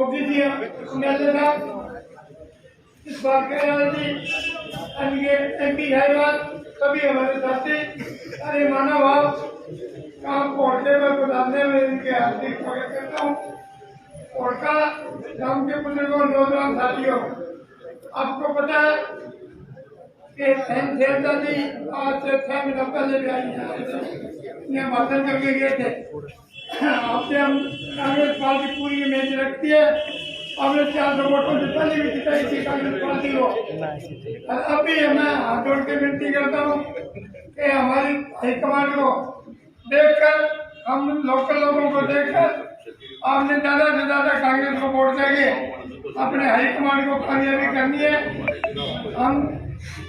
Official सुमेलना इस बार केरल जी MP Hyderabad सभी हमारे साथी अरे मानव भाव काम पहुंचने में बताने में इनके हार्दिक स्वागत करता हूँ। कोटका गांव के बुजुर्गों नौजवान साथियों, आपको पता है कि शेरदा जी आज से 6 महीना पहले भी आई है, भाषण करके गए थे। आपसे हम कांग्रेस पार्टी पूरी इमेज रखती है। हमने 400 वोटों से पहले भी जिताई थी कांग्रेस पार्टी को। और अभी मैं हाथ जोड़ के विनती करता हूँ कि हमारी हाईकमान को देखकर, हम लोकल लोगों को देखकर आपने ज्यादा से ज्यादा कांग्रेस को वोट देंगे। अपने हाईकमान को कामयाबी करनी है। हम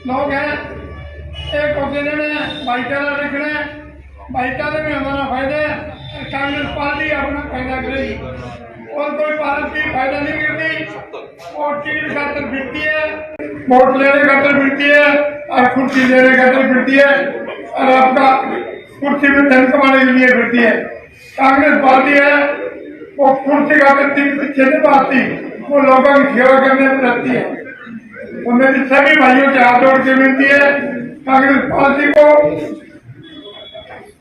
लोग हैं एक होते में भाईचारा रखना है, भाईचारे में हमारा फायदा है। कांग्रेस पार्टी अपना फायदा करेगी और कोई पार्टी फायदा नहीं करती और टिकट खातर फिरती है, वोट लेने खातर फिरती है और कुर्सी लेने खातर फिरती है और आपका कुर्सी में धन कमाने के लिए फिरती है। कांग्रेस पार्टी है वो कुर्सी खातर पीछे नहीं भागती, वो लोगों की सेवा करने में रहती है। तो मेरी सभी भाइयों से हाथ जोड़ के विनती है, कांग्रेस पार्टी को,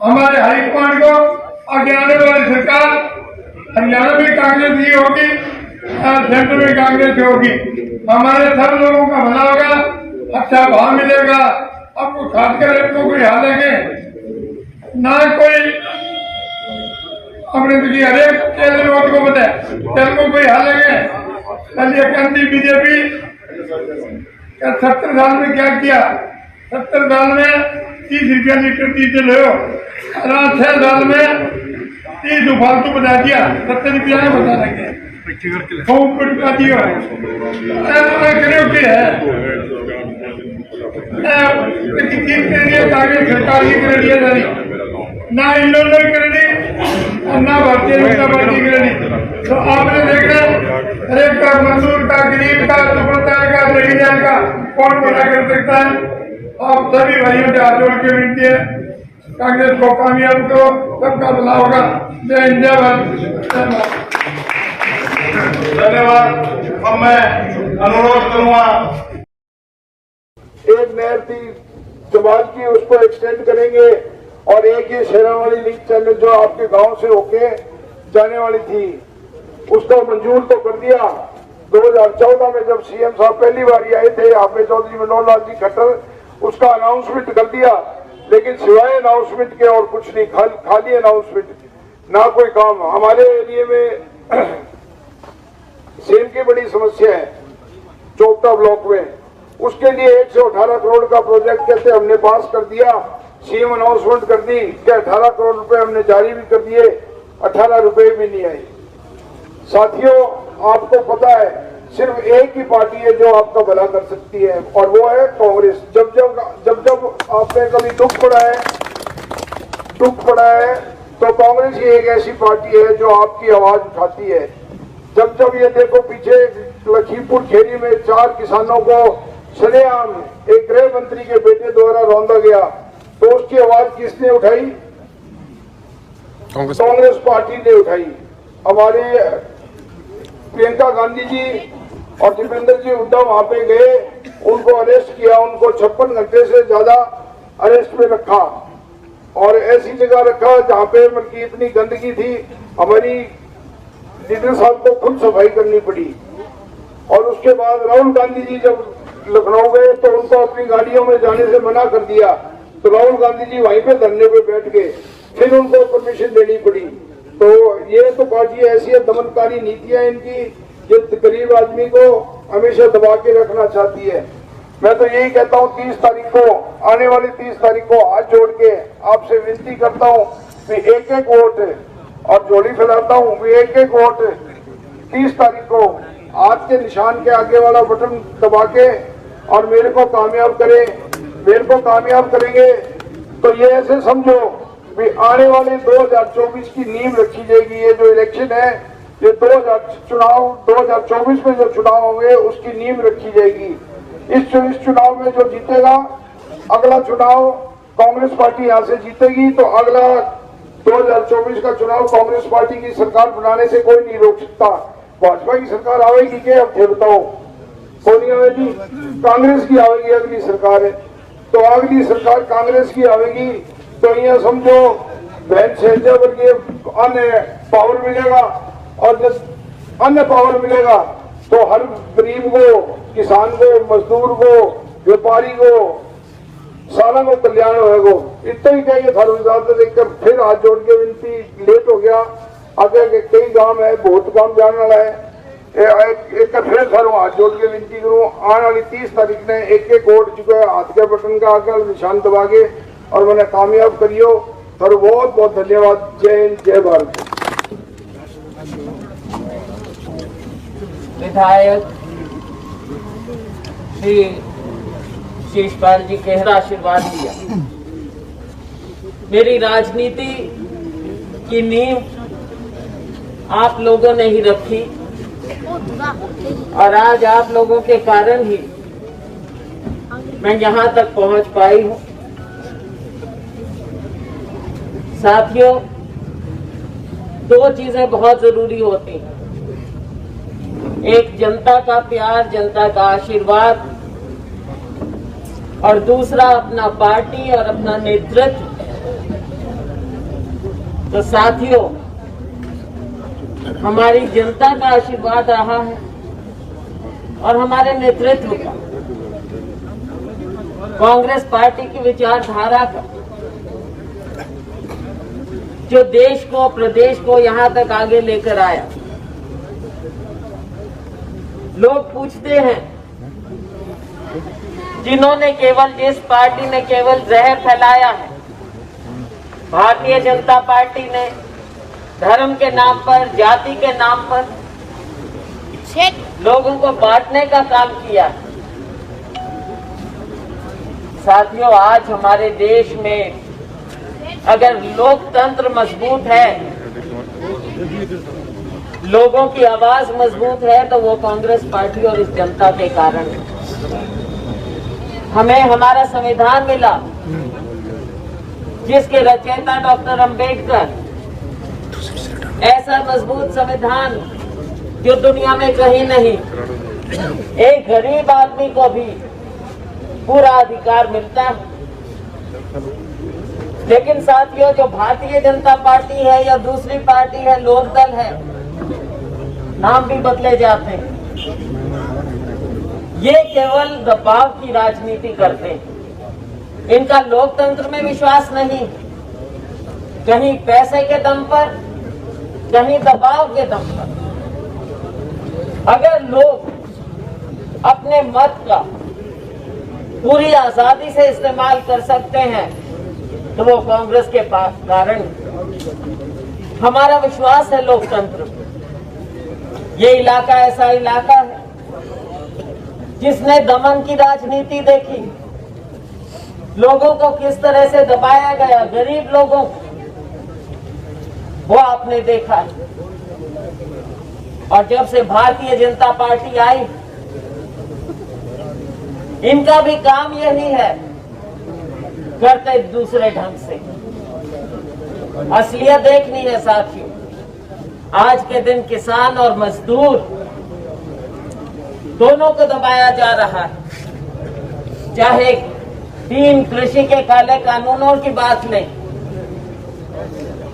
हमारे हाईकमान को, आगे आने वाली सरकार हरियाणा में कांग्रेस ही होगी, सेंटर में कांग्रेस होगी। हमारे सब लोगों का भला होगा, अच्छा भाव मिलेगा। आपको खासकर आपको कोई हाल लगे ना, कोई अपने हरेक तेल वोट को बताए तेल को कोई हाल लगे। चलिए कहती बीजेपी 70 साल में क्या किया, 70 साल में 30 रुपया लीटर डीजल हो, 6 साल में 30 फालतू बता दिया, 70 रुपया में बता देंगे का दियो कांग्रेस सरकार ही करेगी ना, इन्होंने करेगी ना भारतीय जनता पार्टी करेगी। तो आपने देखा हरेक का, मजदूर का, गरीब का, दुपट्टा का, दरियाल का कौन बना कर सकता है। आप सभी भाइयों से हाथ जोड़ के विनती है, कांग्रेस को कामयाब करो, सबका भला होगा। जय हिंद, जय भारत। धन्यवाद। अब मैं अनुरोध करूंगा, एक नहर थी जमाल की, उसको एक्सटेंड करेंगे और एक ये शेरावाली लिंक चैनल जो आपके गांव से होके जाने वाली थी उसको मंजूर तो कर दिया। 2014 में जब सीएम साहब पहली बार आए थे यहाँ पे, चौधरी मनोहर लाल जी खट्टर, उसका अनाउंसमेंट कर दिया, लेकिन सिवाय अनाउंसमेंट के और कुछ नहीं, खाली अनाउंसमेंट, ना कोई काम। हमारे एरिया में सेम की बड़ी समस्या है चौपटा ब्लॉक में, उसके लिए 118 करोड़ का प्रोजेक्ट कहते हमने पास कर दिया। सीएम अनाउंसमेंट कर दी कि 18 करोड़ रुपए हमने जारी भी कर दिए, 18 रुपए भी नहीं आए। साथियों, आपको पता है सिर्फ एक ही पार्टी है जो आपका भला कर सकती है और वो है कांग्रेस। जब आपने कभी दुख पड़ा है तो कांग्रेस ही एक ऐसी पार्टी है जो आपकी आवाज उठाती है। जब ये देखो पीछे लखीमपुर खेरी में 4 किसानों को सरेआम एक गृह मंत्री के बेटे द्वारा रौंदा गया, तो उसकी आवाज किसने उठाई? कांग्रेस पार्टी ने उठाई। हमारे प्रियंका गांधी जी और दीपेंद्र जी हुड्डा वहां पे गए, उनको अरेस्ट किया, उनको 56 घंटे से ज्यादा अरेस्ट में रखा और ऐसी जगह रखा जहां पे मतलब इतनी गंदगी थी, हमारी लीडर साहब को खुद सफाई करनी पड़ी। और उसके बाद राहुल गांधी जी जब लखनऊ गए तो उनको अपनी गाड़ियों में जाने से मना कर दिया, तो राहुल गांधी जी वहीं पे धरने पे बैठ गए, फिर उनको परमिशन देनी पड़ी। तो ये तो पार्टी ऐसी है, दमनकारी नीतियां इनकी, ये गरीब आदमी को हमेशा दबा के रखना चाहती है। मैं तो यही कहता हूँ 30 तारीख को, आने वाली 30 तारीख को हाथ जोड़ के आपसे विनती करता हूँ कि एक वोट और जोड़ी फैलाता हूँ, एक वोट 30 तारीख को हाथ के निशान के आगे वाला बटन दबा के और मेरे को कामयाब करेंगे तो ये ऐसे समझो भी आने वाले 2024 की नींव रखी जाएगी। ये जो इलेक्शन है, ये 2024 में जो चुनाव होंगे उसकी नींव रखी जाएगी। इस चुनाव में जो जीतेगा, अगला चुनाव कांग्रेस पार्टी यहाँ से जीतेगी तो अगला 2024 का चुनाव कांग्रेस पार्टी की सरकार बनाने से कोई नहीं रोक सकता। भाजपा की सरकार आवेगी क्या? अब ये बताओ, कौन नहीं आवेगी? कांग्रेस की आवेगी अगली सरकार है। तो अगली सरकार कांग्रेस की आवेगी तो ये समझो बहन शैलजा वर्गीय अन्य पावर मिलेगा, और जब अन्य पावर मिलेगा तो हर गरीब को, किसान को, मजदूर को, व्यापारी को, सारा को कल्याण होएगा। इतना ही कहेंगे थारू साहब देखकर फिर हाथ जोड़ के विनती, लेट हो गया, आगे के कई गांव है, बहुत काम जाने वाला है। एक फिर थारू हाथ जोड़ के विनती करूं, आने वाली 30 तारीख ने एक वोट चुका है, हाथ के बटन का आगे निशान दबा के, और मैंने कामयाब करियो। थारू बहुत बहुत धन्यवाद। जय हिंद, जय भारत। विधायक श्री शेषपाल जी के आशीर्वाद लिया। मेरी राजनीति की नींव आप लोगों ने ही रखी, और आज आप लोगों के कारण ही मैं यहाँ तक पहुँच पाई हूँ। साथियों, दो चीजें बहुत जरूरी होती हैं, एक जनता का प्यार, जनता का आशीर्वाद, और दूसरा अपना पार्टी और अपना नेतृत्व। तो साथियों, हमारी जनता का आशीर्वाद रहा है और हमारे नेतृत्व का, कांग्रेस पार्टी की विचारधारा का, जो देश को, प्रदेश को यहां तक आगे लेकर आया। लोग पूछते हैं, जिन्होंने केवल, जिस पार्टी ने केवल जहर फैलाया है, भारतीय जनता पार्टी ने धर्म के नाम पर, जाति के नाम पर लोगों को बांटने का काम किया। साथियों, आज हमारे देश में अगर लोकतंत्र मजबूत है, लोगों की आवाज मजबूत है, तो वो कांग्रेस पार्टी और इस जनता के कारण है। हमें हमारा संविधान मिला, जिसके रचयिता डॉक्टर अंबेडकर, ऐसा मजबूत संविधान जो दुनिया में कहीं नहीं। एक गरीब आदमी को भी पूरा अधिकार मिलता है। लेकिन साथियों, जो भारतीय जनता पार्टी है या दूसरी पार्टी है, लोकदल है, नाम भी बदले जाते हैं, ये केवल दबाव की राजनीति करते हैं। इनका लोकतंत्र में विश्वास नहीं, कहीं पैसे के दम पर, कहीं दबाव के दम पर। अगर लोग अपने मत का पूरी आजादी से इस्तेमाल कर सकते हैं, तो वो कांग्रेस के कारण। हमारा विश्वास है लोकतंत्र में। ये इलाका ऐसा इलाका है जिसने दमन की राजनीति देखी, लोगों को किस तरह से दबाया गया, गरीब लोगों को, वो आपने देखा। और जब से भारतीय जनता पार्टी आई, इनका भी काम यही है, करते दूसरे ढंग से। असलियत देखनी है साथियों। आज के दिन किसान और मजदूर दोनों को दबाया जा रहा है। चाहे 3 कृषि के काले कानूनों की बात लें,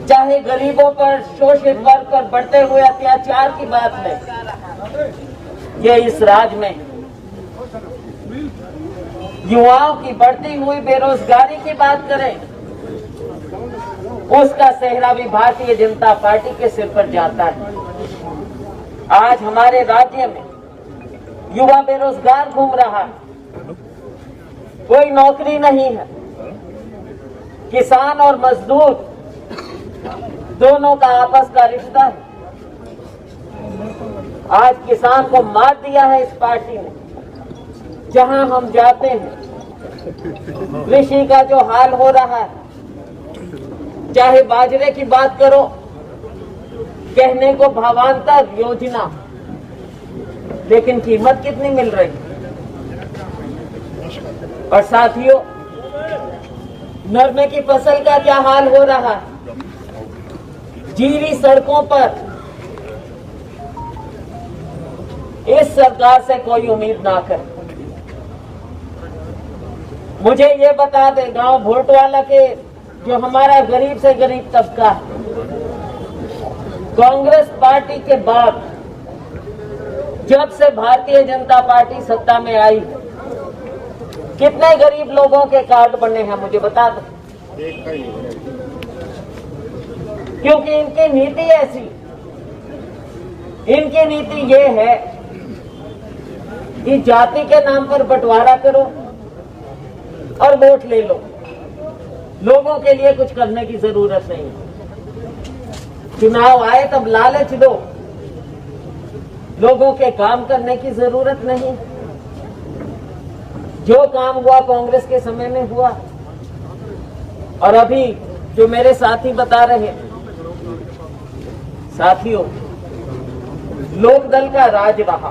चाहे गरीबों पर, शोषित वर्ग पर बढ़ते हुए अत्याचार की बात लें, ये इस राज्य में युवाओं की बढ़ती हुई बेरोजगारी की बात करें, उसका सेहरा भी भारतीय जनता पार्टी के सिर पर जाता है। आज हमारे राज्य में युवा बेरोजगार घूम रहा है, कोई नौकरी नहीं है। किसान और मजदूर दोनों का आपस का रिश्ता है। आज किसान को मार दिया है इस पार्टी ने। जहां हम जाते हैं, कृषि का जो हाल हो रहा है, चाहे बाजरे की बात करो, कहने को भावांतर योजना, लेकिन कीमत कितनी मिल रही। और साथियों, नरमे की फसल का क्या हाल हो रहा है। जीरी सड़कों पर इस सरकार से कोई उम्मीद ना करें। मुझे ये बता दे, गांव भोटवाला के जो हमारा गरीब से गरीब तबका है, कांग्रेस पार्टी के बाद जब से भारतीय जनता पार्टी सत्ता में आई, कितने गरीब लोगों के कार्ड बने हैं मुझे बता दो। क्योंकि इनकी नीति ऐसी, इनकी नीति ये है कि जाति के नाम पर बंटवारा करो और वोट ले लो, लोगों के लिए कुछ करने की जरूरत नहीं। चुनाव आए तब लालच दो, लोगों के काम करने की जरूरत नहीं। जो काम हुआ कांग्रेस के समय में हुआ, और अभी जो मेरे साथी बता रहे, साथियों, लोकदल का राज रहा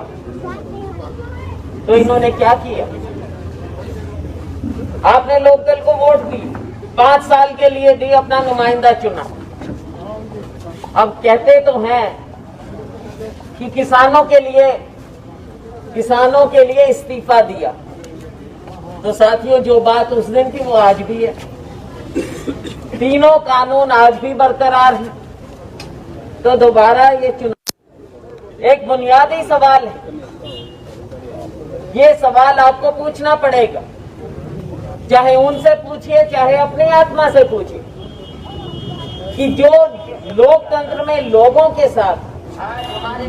तो इन्होंने क्या किया? आपने लोकदल को वोट दी, 5 साल के लिए दी, अपना नुमाइंदा चुना। अब कहते तो हैं कि किसानों के लिए इस्तीफा दिया, तो साथियों जो बात उस दिन थी वो आज भी है। तीनों कानून आज भी बरकरार हैं, तो दोबारा ये चुनाव एक बुनियादी सवाल है। ये सवाल आपको पूछना पड़ेगा, चाहे उनसे पूछिए चाहे अपनी आत्मा से पूछिए, कि जो लोकतंत्र में लोगों के साथ,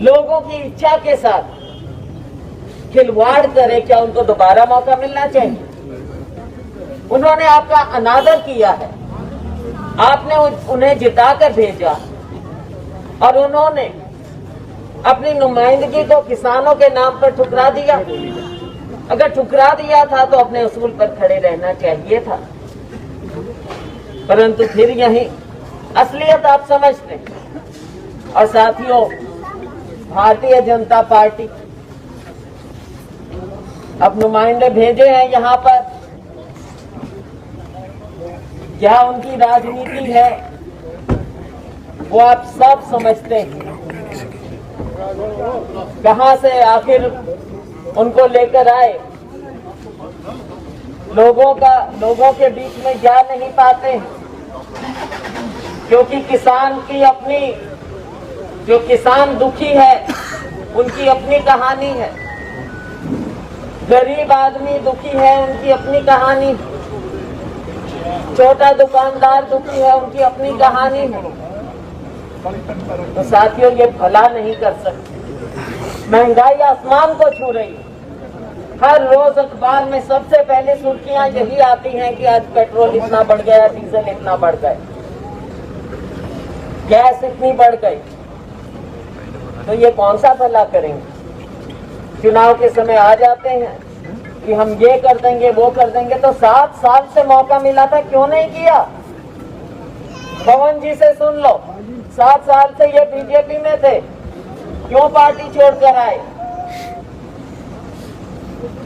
लोगों की इच्छा के साथ खिलवाड़ करे, क्या उनको दोबारा मौका मिलना चाहिए? उन्होंने आपका अनादर किया है, आपने उन्हें जिताकर भेजा और उन्होंने अपनी नुमाइंदगी को किसानों के नाम पर ठुकरा दिया। अगर ठुकरा दिया था तो अपने उसूल पर खड़े रहना चाहिए था, परंतु फिर यही असलियत आप समझते हैं। और साथियों, भारतीय जनता पार्टी अब नुमाइंदे भेजे हैं यहाँ पर, क्या उनकी राजनीति है वो आप सब समझते हैं। कहां से आखिर उनको लेकर आए, लोगों के बीच में जा नहीं पाते हैं, क्योंकि किसान की अपनी, जो किसान दुखी है उनकी अपनी कहानी है, गरीब आदमी दुखी है उनकी अपनी कहानी, छोटा दुकानदार दुखी है उनकी अपनी कहानी है। तो साथियों, ये भला नहीं कर सकते। महंगाई आसमान को छू रही है। हर रोज अखबार में सबसे पहले सुर्खियां यही आती हैं कि आज पेट्रोल इतना बढ़ गया, डीजल इतना बढ़ गया, गैस इतनी बढ़ गई। तो ये कौन सा भला करेंगे? चुनाव के समय आ जाते हैं कि हम ये कर देंगे वो कर देंगे। तो 7 साल से मौका मिला था, क्यों नहीं किया? पवन जी से सुन लो, 7 साल से ये बीजेपी में थे, क्यों पार्टी छोड़कर आए?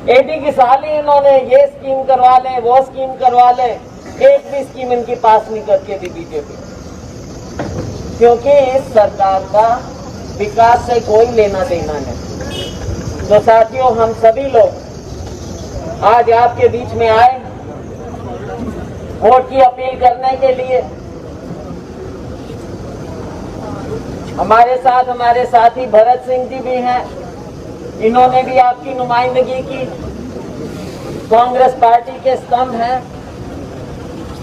एडी की साली इन्होंने ये स्कीम करवा ले वो स्कीम करवा ले, एक भी स्कीम इनकी पास नहीं करके दी बीजेपी, क्योंकि इस सरकार का विकास से कोई लेना देना नहीं। तो साथियों, हम सभी लोग आज आपके बीच में आए वोट की अपील करने के लिए। हमारे साथ हमारे साथी भरत सिंह जी भी हैं, इन्होंने भी आपकी नुमाइंदगी की, कांग्रेस पार्टी के स्तंभ हैं।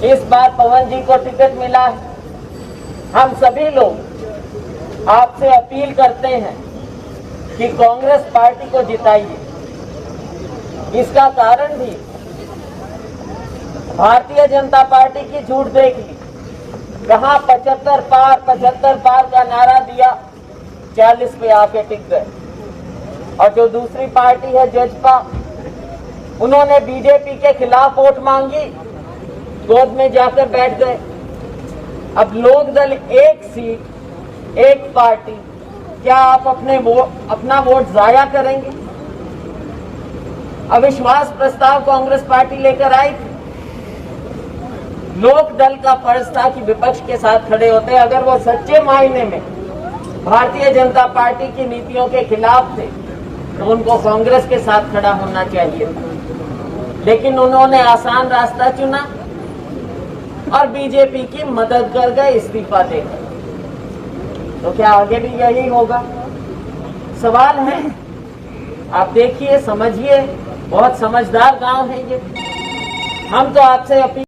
इस बार पवन जी को टिकट मिला है। हम सभी लोग आपसे अपील करते हैं कि कांग्रेस पार्टी को जिताइए। इसका कारण भी भारतीय जनता पार्टी की झूठ देख ली, कहां 75 पार का नारा दिया, 40 पे आके टिक गए। और जो दूसरी पार्टी है जजपा, उन्होंने बीजेपी के खिलाफ वोट मांगी, गोद में जाकर बैठ गए। अब लोकदल एक सीट एक पार्टी, क्या आप अपना वोट जाया करेंगे? अविश्वास प्रस्ताव कांग्रेस पार्टी लेकर आई थी। लोकदल का फर्ज था कि विपक्ष के साथ खड़े होते। अगर वो सच्चे मायने में भारतीय जनता पार्टी की नीतियों के खिलाफ थे तो उनको कांग्रेस के साथ खड़ा होना चाहिए था, लेकिन उन्होंने आसान रास्ता चुना और बीजेपी की मदद कर गए इस्तीफा देकर। तो क्या आगे भी यही होगा? सवाल है, आप देखिए, समझिए, बहुत समझदार गांव है ये। हम तो आपसे अपील